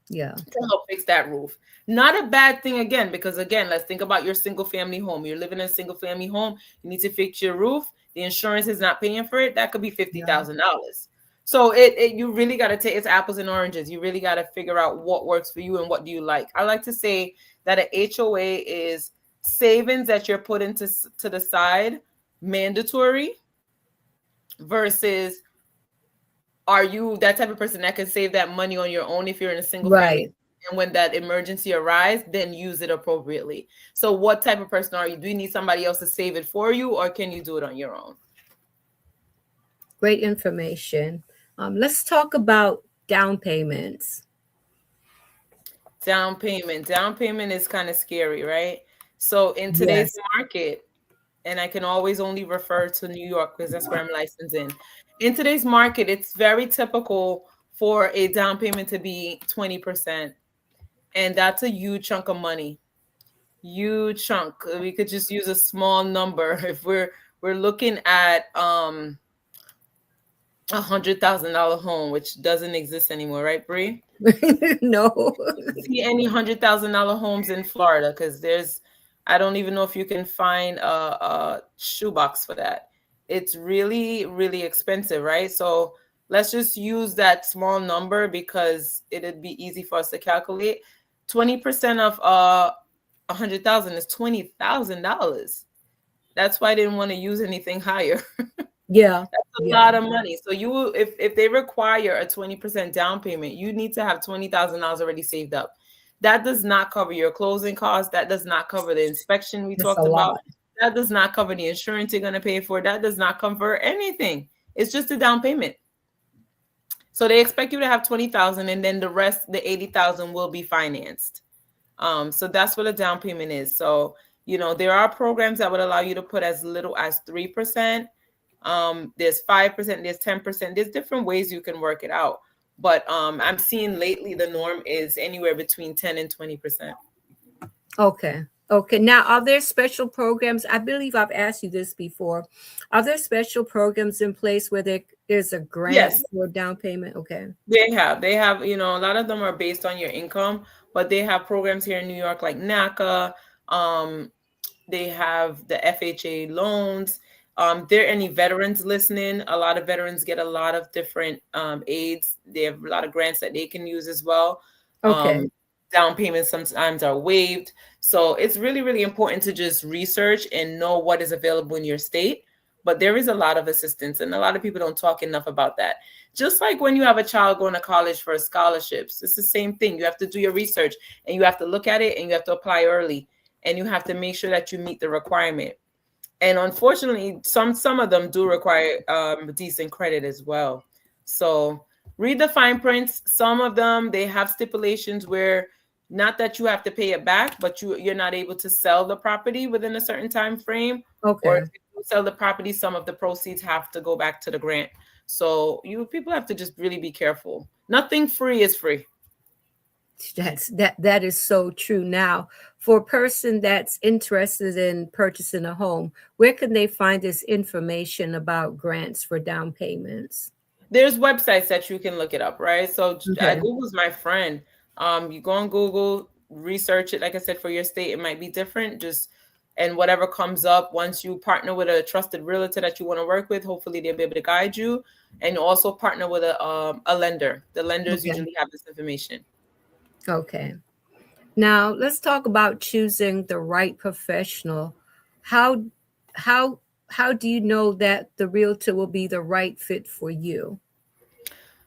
Speaker 2: To help fix that roof. Not a bad thing again, because again, let's think about your single family home. You're living in a single family home. You need to fix your roof. The insurance is not paying for it. That could be $50,000. So you really got to take, it's apples and oranges. You really got to figure out what works for you and what do you like. I like to say that an HOA is savings that you're putting to the side, mandatory, versus are you that type of person that can save that money on your own if you're in a single family? And when that emergency arrives, then use it appropriately. So what type of person are you? Do you need somebody else to save it for you, or can you do it on your own?
Speaker 1: Great information. Let's talk about down payments.
Speaker 2: Down payment is kind of scary, right? So in today's market, and I can always only refer to New York because that's where I'm licensed in. In today's market, it's very typical for a down payment to be 20%. And that's a huge chunk of money. Huge chunk. We could just use a small number. If we're looking at $100,000 home, which doesn't exist anymore, right, Bree?
Speaker 1: No.
Speaker 2: See any $100,000 homes in Florida? Because I don't even know if you can find a shoebox for that. It's really, really expensive, right? So let's just use that small number because it'd be easy for us to calculate. 20% of $100,000 is $20,000. That's why I didn't want to use anything higher. That's a lot of money. So if they require a 20% down payment, you need to have $20,000 already saved up. That does not cover your closing costs. That does not cover the inspection we talked about. That does not cover the insurance you're going to pay for. That does not cover anything. It's just a down payment. So they expect you to have $20,000, and then the rest, the $80,000, will be financed. So that's what a down payment is. So There are programs that would allow you to put as little as 3%. There's 5%, there's 10%. There's different ways you can work it out. But I'm seeing lately the norm is anywhere between 10 and 20%.
Speaker 1: Okay. Okay. Now, are there special programs? I believe I've asked you this before. Are there special programs in place where there's a grant
Speaker 2: Yes.
Speaker 1: for down payment? Okay.
Speaker 2: They have, a lot of them are based on your income, but they have programs here in New York like NACA. They have the FHA loans. There are any veterans listening? A lot of veterans get a lot of different aids. They have a lot of grants that they can use as well.
Speaker 1: Okay.
Speaker 2: Down payments sometimes are waived. So it's really, really important to just research and know what is available in your state. But there is a lot of assistance, and a lot of people don't talk enough about that. Just like when you have a child going to college for scholarships, it's the same thing. You have to do your research, and you have to look at it, and you have to apply early, and you have to make sure that you meet the requirement. And unfortunately, some of them do require decent credit as well. So read the fine prints. Some of them, they have stipulations where not that you have to pay it back, but you're not able to sell the property within a certain time frame.
Speaker 1: Okay.
Speaker 2: Or if you sell the property, some of the proceeds have to go back to the grant. So people have to just really be careful. Nothing free is free.
Speaker 1: That is so true. Now, for a person that's interested in purchasing a home, where can they find this information about grants for down payments?
Speaker 2: There's websites that you can look it up, right? So Google's my friend. You go on Google, research it. Like I said, for your state, it might be different. And whatever comes up, once you partner with a trusted realtor that you want to work with, hopefully they'll be able to guide you. And also partner with a lender. The lenders usually have this information.
Speaker 1: Okay. Now let's talk about choosing the right professional. How do you know that the realtor will be the right fit for you?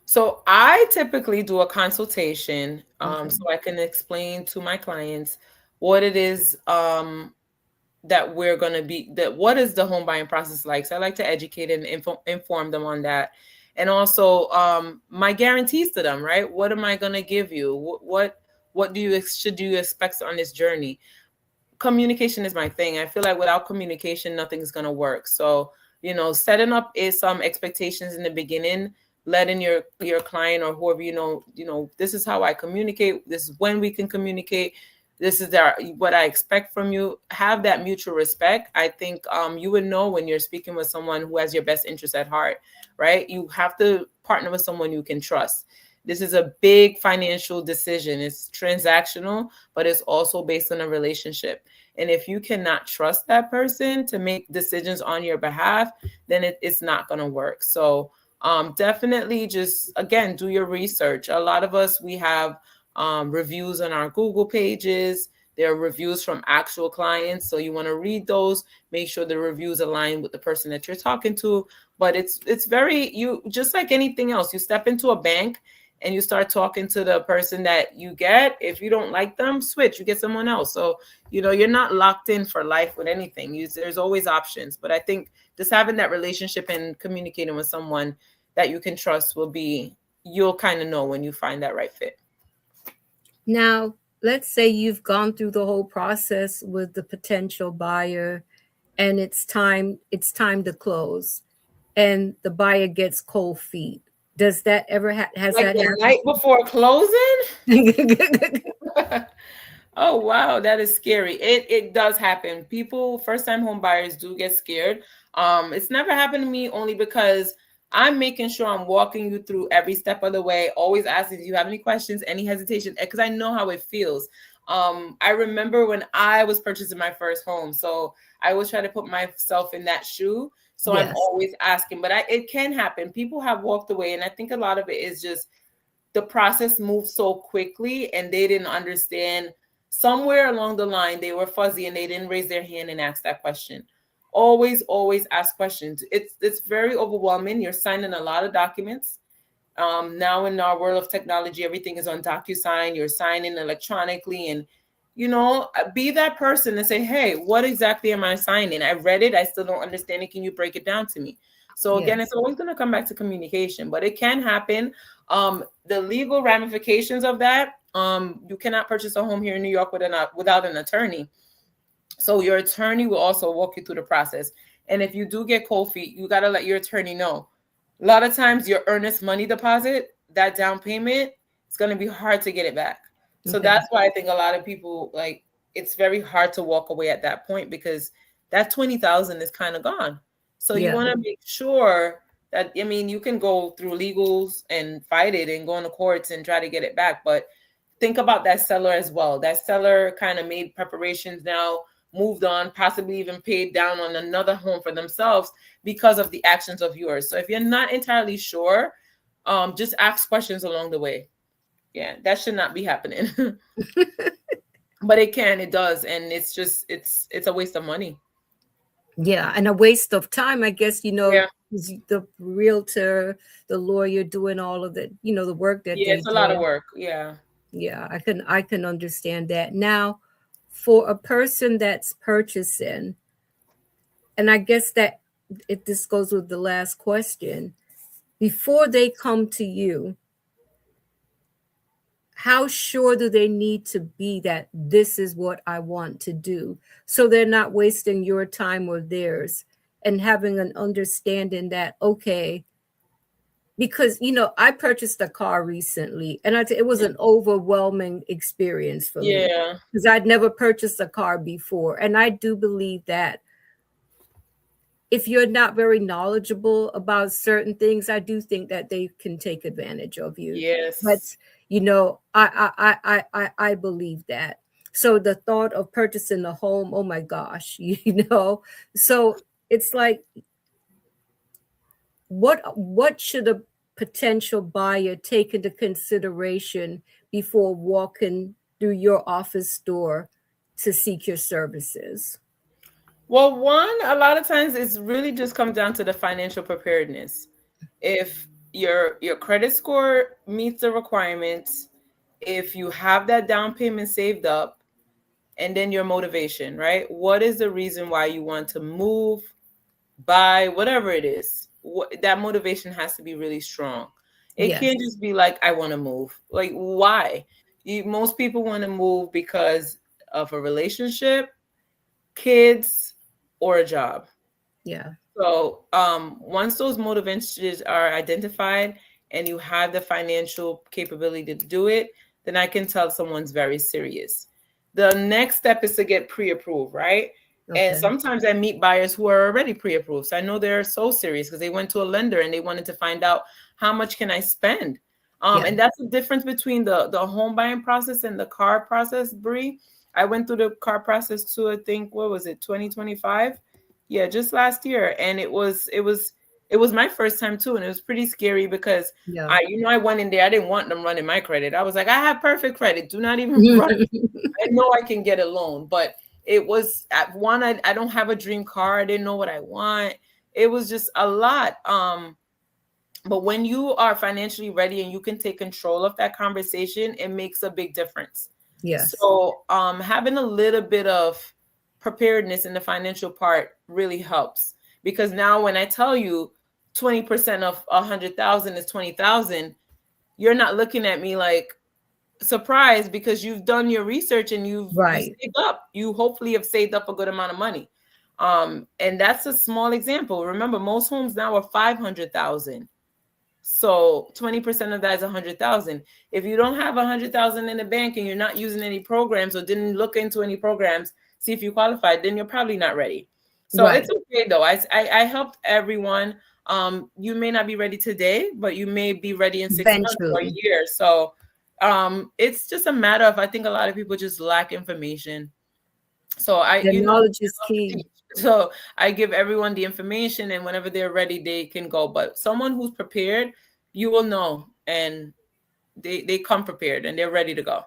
Speaker 2: So I typically do a consultation so I can explain to my clients what it is that we're going to be, what is the home buying process like. So I like to educate and inform them on that. And also my guarantees to them, right? What am I going to give you? What should you expect on this journey? Communication is my thing. I feel like without communication, nothing's going to work. So, setting up is some expectations in the beginning, letting your client or whoever, this is how I communicate. This is when we can communicate. This is what I expect from you. Have that mutual respect. I think you would know when you're speaking with someone who has your best interest at heart, right? You have to partner with someone you can trust. This is a big financial decision. It's transactional, but it's also based on a relationship. And if you cannot trust that person to make decisions on your behalf, then it's not going to work. So definitely just, again, do your research. A lot of us, we have reviews on our Google pages. There are reviews from actual clients. So you want to read those, make sure the reviews align with the person that you're talking to. But it's just like anything else. You step into a bank and you start talking to the person that you get. If you don't like them, switch, you get someone else. So, you're not locked in for life with anything. There's always options. But I think just having that relationship and communicating with someone that you can trust you'll kind of know when you find that right fit.
Speaker 1: Now, let's say you've gone through the whole process with the potential buyer and it's time to close and the buyer gets cold feet. Does that ever has
Speaker 2: like
Speaker 1: that
Speaker 2: the
Speaker 1: happened?
Speaker 2: night before closing? Oh, wow. That is scary. It does happen. First-time home buyers do get scared. It's never happened to me only because I'm making sure I'm walking you through every step of the way, always asking, do you have any questions, any hesitation? Because I know how it feels. I remember when I was purchasing my first home. So I always try to put myself in that shoe. So yes. I'm always asking, but it can happen. People have walked away. And I think a lot of it is just the process moved so quickly and they didn't understand. Somewhere along the line, they were fuzzy and they didn't raise their hand and ask that question. Always ask questions. It's very overwhelming. You're signing a lot of documents. Now in our world of technology, everything is on DocuSign. You're signing electronically and, be that person and say, hey, what exactly am I signing? I read it. I still don't understand it. Can you break it down to me? So again, It's always going to come back to communication, but it can happen. The legal ramifications of that, you cannot purchase a home here in New York without an attorney. So your attorney will also walk you through the process. And if you do get cold feet, you got to let your attorney know. A lot of times your earnest money deposit, that down payment, it's going to be hard to get it back. So
Speaker 1: Okay.
Speaker 2: that's why I think a lot of people, like, it's very hard to walk away at that point, because that 20,000 is kind of gone. So you
Speaker 1: Yeah.
Speaker 2: want to make sure that, I mean, you can go through legals and fight it and go in the courts and try to get it back. But think about that seller as well. That seller kind of made preparations now, moved on, possibly even paid down on another home for themselves because of the actions of yours. So if you're not entirely sure, just ask questions along the way. Yeah, that should not be happening. But it does. And it's just, it's a waste of money.
Speaker 1: Yeah, and a waste of time, I guess,
Speaker 2: Yeah.
Speaker 1: the realtor, the lawyer doing all of the, the work that
Speaker 2: Yeah,
Speaker 1: they
Speaker 2: it's a lot of
Speaker 1: do.
Speaker 2: work. Yeah.
Speaker 1: Yeah, I can understand that. Now, for a person that's purchasing, and I guess that this goes with the last question, before they come to you, how sure do they need to be that this is what I want to do, so they're not wasting your time or theirs, and having an understanding that, okay, because I purchased a car recently, and it was an overwhelming experience for me,
Speaker 2: Yeah.
Speaker 1: because I'd never purchased a car before. And I do believe that if you're not very knowledgeable about certain things, I do think that they can take advantage of you.
Speaker 2: Yes.
Speaker 1: But I believe that. So the thought of purchasing a home, oh my gosh, so it's like, what should a potential buyer take into consideration before walking through your office door to seek your services?
Speaker 2: Well, one, a lot of times it's really just comes down to the financial preparedness. If your credit score meets the requirements, if you have that down payment saved up, and then your motivation, right? What is the reason why you want to move, buy, whatever it is? That motivation has to be really strong. It
Speaker 1: Yes.
Speaker 2: can't just be like, I want to move. Like, why? Most people want to move because of a relationship, kids, or a job.
Speaker 1: Yeah.
Speaker 2: So once those motivations are identified and you have the financial capability to do it, then I can tell someone's very serious. The next step is to get pre-approved, right?
Speaker 1: Okay.
Speaker 2: And sometimes I meet buyers who are already pre-approved. So I know they're so serious because they went to a lender and they wanted to find out, how much can I spend?
Speaker 1: Yeah.
Speaker 2: And that's the difference between the home buying process and the car process, Bree. I went through the car process too, I think, what was it, 2025? Yeah, just last year. And it was my first time too. And it was pretty scary because
Speaker 1: Yeah.
Speaker 2: I went in there, I didn't want them running my credit. I was like, I have perfect credit. Do not even run. I know I can get a loan. But it was, at one, I don't have a dream car. I didn't know what I want. It was just a lot. But when you are financially ready and you can take control of that conversation, it makes a big difference.
Speaker 1: Yes.
Speaker 2: So having a little bit of preparedness in the financial part really helps, because now when I tell you 20% of 100,000 is 20,000, you're not looking at me like surprised, because you've done your research and you've saved up. You hopefully have saved up a good amount of money. And that's a small example. Remember, most homes now are 500,000. So 20% of that is 100,000. If you don't have 100,000 in the bank and you're not using any programs or didn't look into any programs, see if you qualified, then you're probably not ready. So it's okay though. I helped everyone. You may not be ready today, but you may be ready in 6 months or a year. So it's just a matter of, I think a lot of people just lack information. So
Speaker 1: knowledge is key.
Speaker 2: So I give everyone the information, and whenever they're ready, they can go. But someone who's prepared, you will know, and they come prepared and they're ready to go.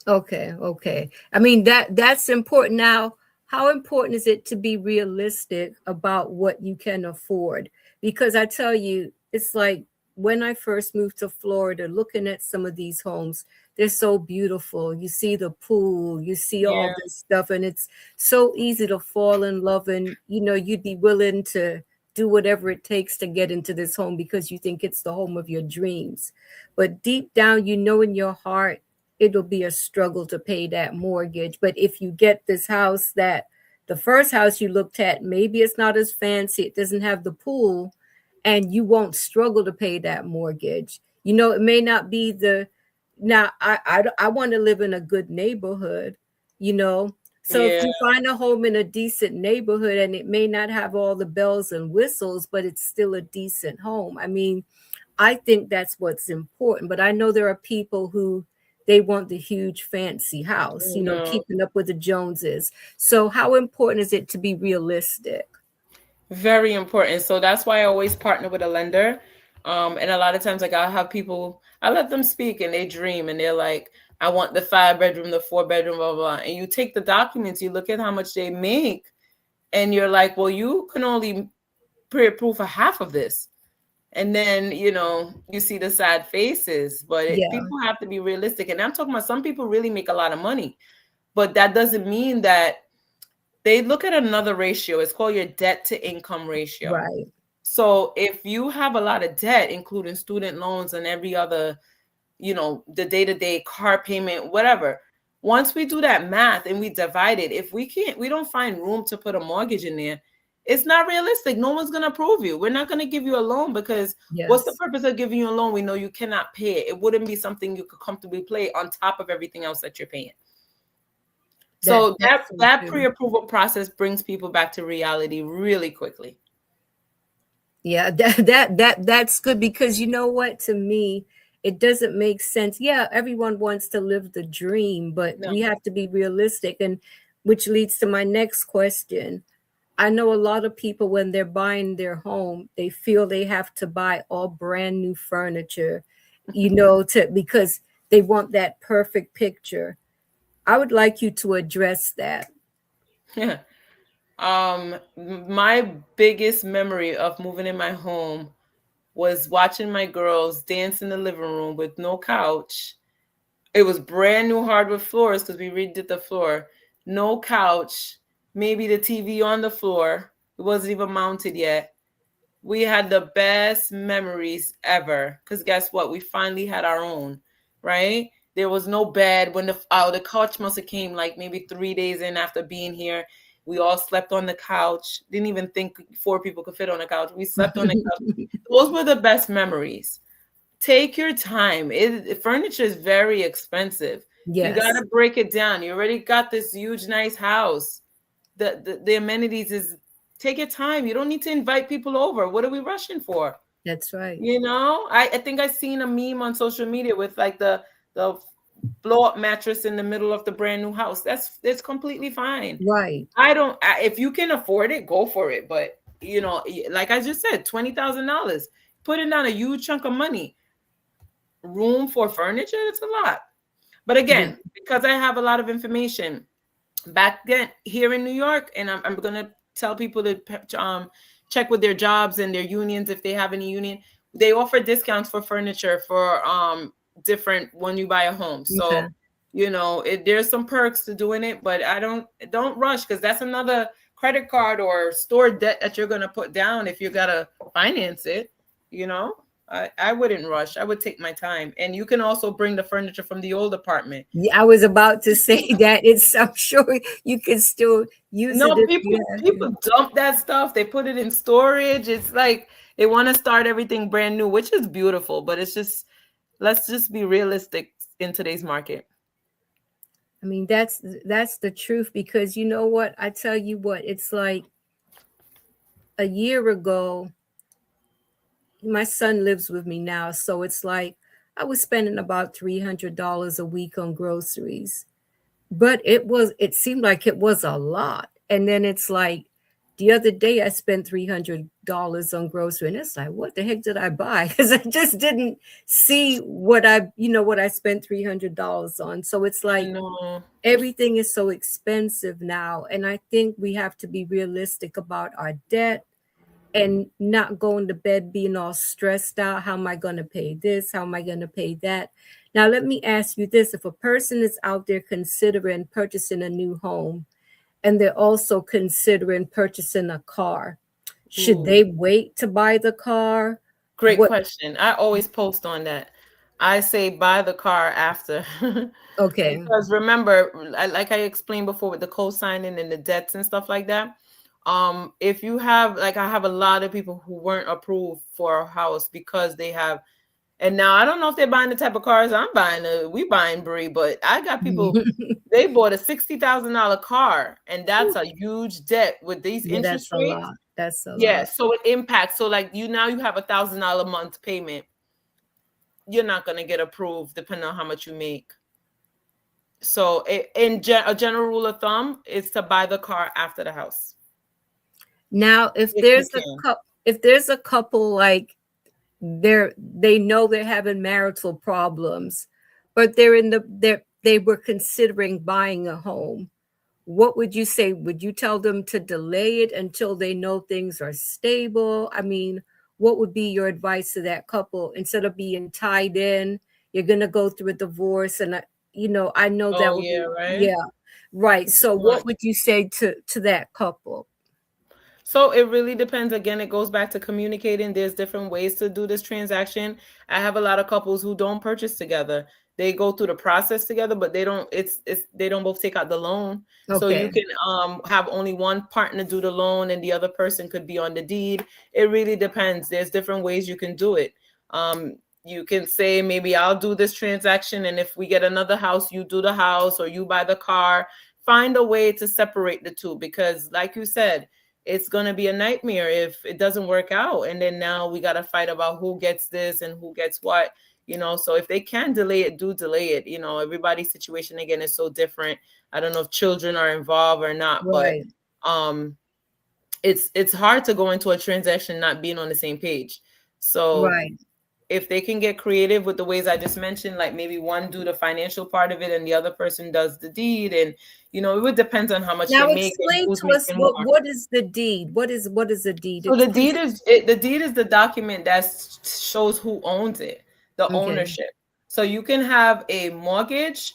Speaker 1: Okay. I mean, that's important. Now, how important is it to be realistic about what you can afford? Because I tell you, it's like when I first moved to Florida, looking at some of these homes, they're so beautiful. You see the pool, you see all this stuff, and it's so easy to fall in love, and you'd be willing to do whatever it takes to get into this home because you think it's the home of your dreams. But deep down, in your heart, it'll be a struggle to pay that mortgage. But if you get this house that the first house you looked at, maybe it's not as fancy, it doesn't have the pool, and you won't struggle to pay that mortgage. You know, it may not be the now I want to live in a good neighborhood, you know. So if
Speaker 2: Yeah.
Speaker 1: you find a home in a decent neighborhood and it may not have all the bells and whistles, but it's still a decent home. I mean, I think that's what's important. But I know there are people who they want the huge fancy house, you know,
Speaker 2: No.
Speaker 1: keeping up with the Joneses. So how important is it to be realistic?
Speaker 2: Very important. So that's why I always partner with a lender. And a lot of times, like I'll have people, I let them speak and they dream and they're like, I want the 5-bedroom, the 4-bedroom, blah, blah, blah. And you take the documents, you look at how much they make, and you're like, well, you can only pre-approve for half of this. And then, you know, you see the sad faces, but people have to be realistic. And I'm talking about some people really make a lot of money, but that doesn't mean that they look at another ratio. It's called your debt to income ratio.
Speaker 1: Right.
Speaker 2: So if you have a lot of debt, including student loans and every other, you know, the day-to-day car payment, whatever, once we do that math and we divide it, if we don't find room to put a mortgage in there, it's not realistic. No one's going to approve you. We're not going to give you a loan because what's the purpose of giving you a loan? We know you cannot pay it. It wouldn't be something you could comfortably pay on top of everything else that you're paying. So that pre-approval process brings people back to reality really quickly.
Speaker 1: Yeah, that's good, because you know what, to me, it doesn't make sense. Yeah, everyone wants to live the dream, but we have to be realistic, and which leads to my next question. I know a lot of people, when they're buying their home, they feel they have to buy all brand new furniture, you know, because they want that perfect picture. I would like you to address that.
Speaker 2: Yeah. My biggest memory of moving in my home was watching my girls dance in the living room with no couch. It was brand new hardwood floors because we redid the floor. No couch, maybe the TV on the floor. It wasn't even mounted yet. We had the best memories ever because guess what? We finally had our own, right? There was no bed when the couch must have came like maybe 3 days in after being here. We all slept on the couch. Didn't even think 4 people could fit on the couch. We slept on the couch. Those were the best memories. Take your time. Furniture is very expensive.
Speaker 1: Yes.
Speaker 2: You got to break it down. You already got this huge, nice house. The amenities is take your time. You don't need to invite people over. What are we rushing for?
Speaker 1: That's right.
Speaker 2: You know, I think I seen a meme on social media with like the blow up mattress in the middle of the brand new house. It's completely fine.
Speaker 1: Right.
Speaker 2: If you can afford it, go for it. But you know, like I just said, $20,000, putting down a huge chunk of money. Room for furniture, it's a lot. But again, because I have a lot of information back then here in New York, and I'm going to tell people to check with their jobs and their unions if they have any union. They offer discounts for furniture for different when you buy a home. So, you know, there's some perks to doing it, but don't rush because that's another credit card or store debt that you're going to put down if you got to finance it, you know. I wouldn't rush. I would take my time. And you can also bring the furniture from the old apartment.
Speaker 1: Yeah, I was about to say that. I'm sure you can still use it.
Speaker 2: No, people dump that stuff. They put it in storage. It's like they want to start everything brand new, which is beautiful. But it's just, let's just be realistic in today's market.
Speaker 1: I mean, that's the truth, because you know what? I tell you what, it's like a year ago, my son lives with me now, so it's like I was spending about $300 a week on groceries, but it seemed like it was a lot. And then it's like the other day I spent $300 on grocery, and it's like, what the heck did I buy? Because I just didn't see what I spent $300 on. So it's like everything is so expensive now, and I think we have to be realistic about our debt and not going to bed being all stressed out. How am I going to pay this? How am I going to pay that? Now, let me ask you this. If a person is out there considering purchasing a new home and they're also considering purchasing a car, should they wait to buy the car?
Speaker 2: Great question. I always post on that. I say buy the car after.
Speaker 1: Okay.
Speaker 2: Because remember, like I explained before with the co-signing and the debts and stuff like that, if you have, like, I have a lot of people who weren't approved for a house because they have, and now I don't know if they're buying the type of cars I'm buying, we buying, Brie, but I got people, they bought a $60,000 car, and that's a huge debt with these
Speaker 1: Yeah,
Speaker 2: interest
Speaker 1: that's a
Speaker 2: rates.
Speaker 1: lot. That's a
Speaker 2: Yeah,
Speaker 1: lot.
Speaker 2: so it impacts. So like now you have $1,000 a month payment. You're not gonna get approved depending on how much you make. So a general rule of thumb is to buy the car after the house.
Speaker 1: Now, if
Speaker 2: If you
Speaker 1: there's a
Speaker 2: can.
Speaker 1: if there's a couple like they know they're having marital problems, but they were considering buying a home, what would you say? Would you tell them to delay it until they know things are stable? I mean, what would be your advice to that couple instead of being tied in? You're gonna go through a divorce, and I know that
Speaker 2: Oh
Speaker 1: would
Speaker 2: yeah,
Speaker 1: be,
Speaker 2: right.
Speaker 1: yeah, right.
Speaker 2: It's too
Speaker 1: So, what
Speaker 2: much.
Speaker 1: would you say to that couple?
Speaker 2: So it really depends. Again, it goes back to communicating. There's different ways to do this transaction. I have a lot of couples who don't purchase together. They go through the process together, but they don't, it's they don't both take out the loan. So you
Speaker 1: Okay,
Speaker 2: can have only one partner do the loan and the other person could be on the deed. It really depends. There's different ways you can do it. You can say, maybe I'll do this transaction, and if we get another house, you do the house or you buy the car. Find a way to separate the two, because like you said, it's going to be a nightmare if it doesn't work out. And then now we got to fight about who gets this and who gets what, so if they can delay it, do delay it. Everybody's situation again is so different. I don't know if children are involved or not, but
Speaker 1: right,
Speaker 2: it's hard to go into a transaction not being on the same page. So
Speaker 1: right.
Speaker 2: if they can get creative with the ways I just mentioned, like maybe one do the financial part of it and the other person does the deed, and it would depend on how much they
Speaker 1: Now
Speaker 2: make and
Speaker 1: explain
Speaker 2: who's
Speaker 1: to us
Speaker 2: making more.
Speaker 1: what is the deed? What is a deed?
Speaker 2: So the deed is the document that shows who owns it, the
Speaker 1: Okay.
Speaker 2: ownership. So you can have a mortgage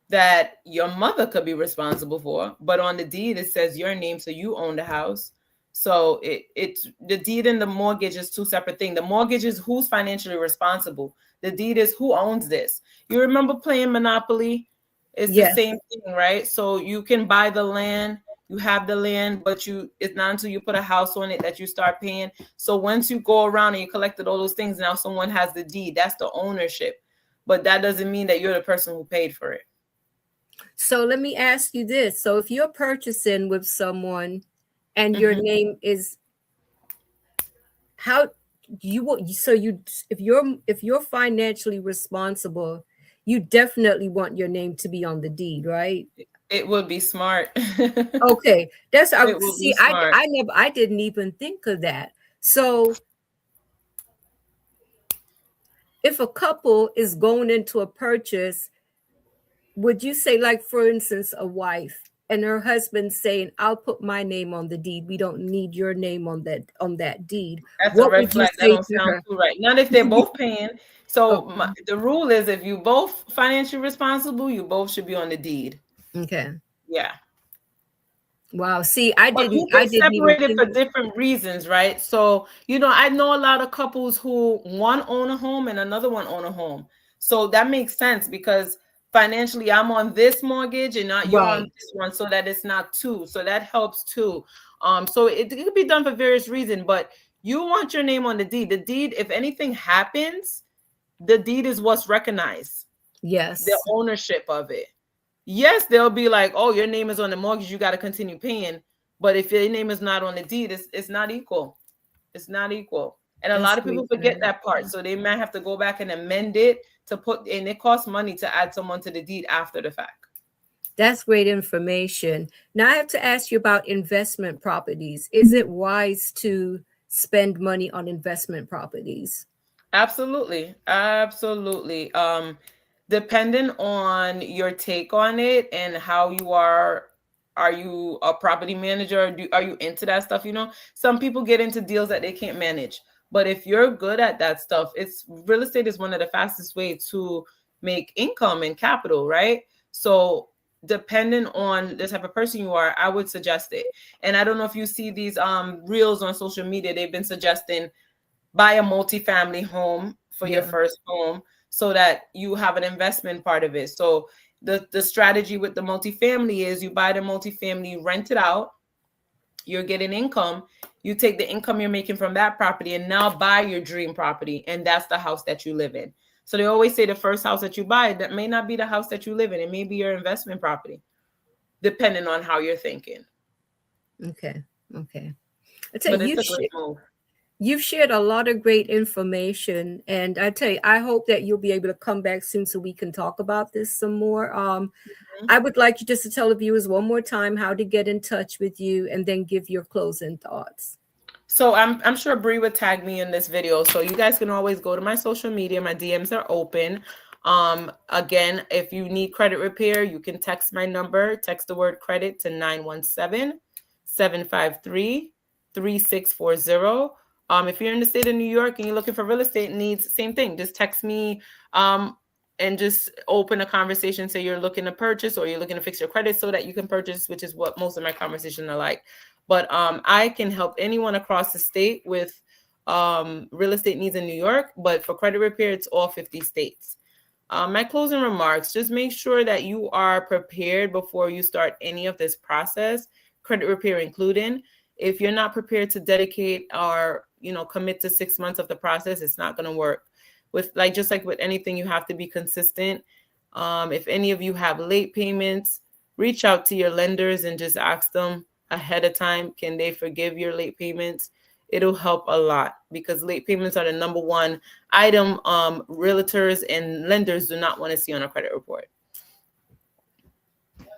Speaker 2: that your mother could be responsible for, but on the deed it says your name, so you own the house. So it's the deed and the mortgage is two separate things. The mortgage is who's financially responsible. The deed is who owns this. You remember playing Monopoly? It's the
Speaker 1: Yes.
Speaker 2: same thing, right? So you can buy the land, you have the land, but it's not until you put a house on it that you start paying. So once you go around and you collected all those things, now someone has the deed. That's the ownership. But that doesn't mean that you're the person who paid for it.
Speaker 1: So let me ask you this. So if you're purchasing with someone and your name is how you will so you if you're financially responsible, you definitely want your name to be on the deed, right?
Speaker 2: It would be smart.
Speaker 1: Okay. That's I
Speaker 2: It would be
Speaker 1: see I
Speaker 2: smart.
Speaker 1: I never I didn't even think of that. So if a couple is going into a purchase, would you say, like, for instance, a wife and her husband saying, I'll put my name on the deed, we don't need your name on that deed,
Speaker 2: That's a
Speaker 1: what
Speaker 2: red
Speaker 1: would you
Speaker 2: flag. That
Speaker 1: say
Speaker 2: don't
Speaker 1: to
Speaker 2: sound
Speaker 1: her?
Speaker 2: too right. Not if they're both paying. So
Speaker 1: Okay.
Speaker 2: the rule is, if you both financially responsible, you both should be on the deed.
Speaker 1: Okay.
Speaker 2: Yeah.
Speaker 1: Wow. See,
Speaker 2: But you
Speaker 1: I
Speaker 2: can
Speaker 1: didn't even
Speaker 2: separate it
Speaker 1: think
Speaker 2: for different reasons, right? So, I know a lot of couples who one own a home and another one own a home. So that makes sense, because financially I'm on this mortgage and not you're on
Speaker 1: right.
Speaker 2: this one, so that it's not two. So that helps too. So it could be done for various reasons, but you want your name on the deed. The deed, if anything happens, the deed is what's recognized, the
Speaker 1: Yes.
Speaker 2: ownership of it. Yes, they'll be like, oh, your name is on the mortgage, you got to continue paying. But if your name is not on the deed, it's not equal. It's not equal. And a lot
Speaker 1: That's
Speaker 2: of people
Speaker 1: great.
Speaker 2: forget that part. So they might have to go back and amend it and it costs money to add someone to the deed after the fact.
Speaker 1: That's great information. Now I have to ask you about investment properties. Is it wise to spend money on investment properties?
Speaker 2: Absolutely. Absolutely. Depending on your take on it and how you are you a property manager? Are you into that stuff? Some people get into deals that they can't manage. But if you're good at that stuff, real estate is one of the fastest ways to make income and capital, right? So depending on the type of person you are, I would suggest it. And I don't know if you see these reels on social media, they've been suggesting buy a multifamily home for your
Speaker 1: Yeah.
Speaker 2: first home. so that you have an investment part of it. So the strategy with the multifamily is you buy the multifamily, you rent it out, you're getting income, you take the income you're making from that property and now buy your dream property, and that's the house that you live in. So they always say the first house that you buy, that may not be the house that you live in. It may be your investment property, depending on how you're thinking.
Speaker 1: Okay. I tell
Speaker 2: But
Speaker 1: you,
Speaker 2: it's a great move.
Speaker 1: You've shared a lot of great information, and I tell you, I hope that you'll be able to come back soon so we can talk about this some more. I would like you just to tell the viewers one more time how to get in touch with you, and then give your closing thoughts.
Speaker 2: So I'm sure Bree would tag me in this video, so you guys can always go to my social media. My DMs are open. Again, if you need credit repair, you can text my number. Text the word credit to 917-753-3640. If you're in the state of New York and you're looking for real estate needs, same thing. Just text me and just open a conversation. Say you're looking to purchase or you're looking to fix your credit so that you can purchase, which is what most of my conversations are like. But I can help anyone across the state with real estate needs in New York. But for credit repair, it's all 50 states. My closing remarks, just make sure that you are prepared before you start any of this process, credit repair including. If you're not prepared to dedicate or commit to 6 months of the process, it's not going to work. Just like with anything, you have to be consistent. If any of you have late payments, reach out to your lenders and just ask them ahead of time, can they forgive your late payments? It'll help a lot, because late payments are the number one item realtors and lenders do not want to see on a credit report.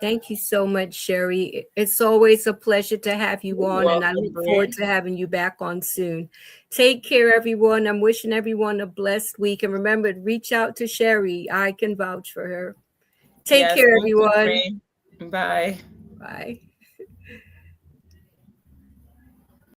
Speaker 1: Thank you so much, Sherry. It's always a pleasure to have you on, and I look forward to having you back on soon. Take care, everyone. I'm wishing everyone a blessed week. And remember, reach out to Sherry. I can vouch for her. Take care, everyone.
Speaker 2: Bye.
Speaker 1: Bye.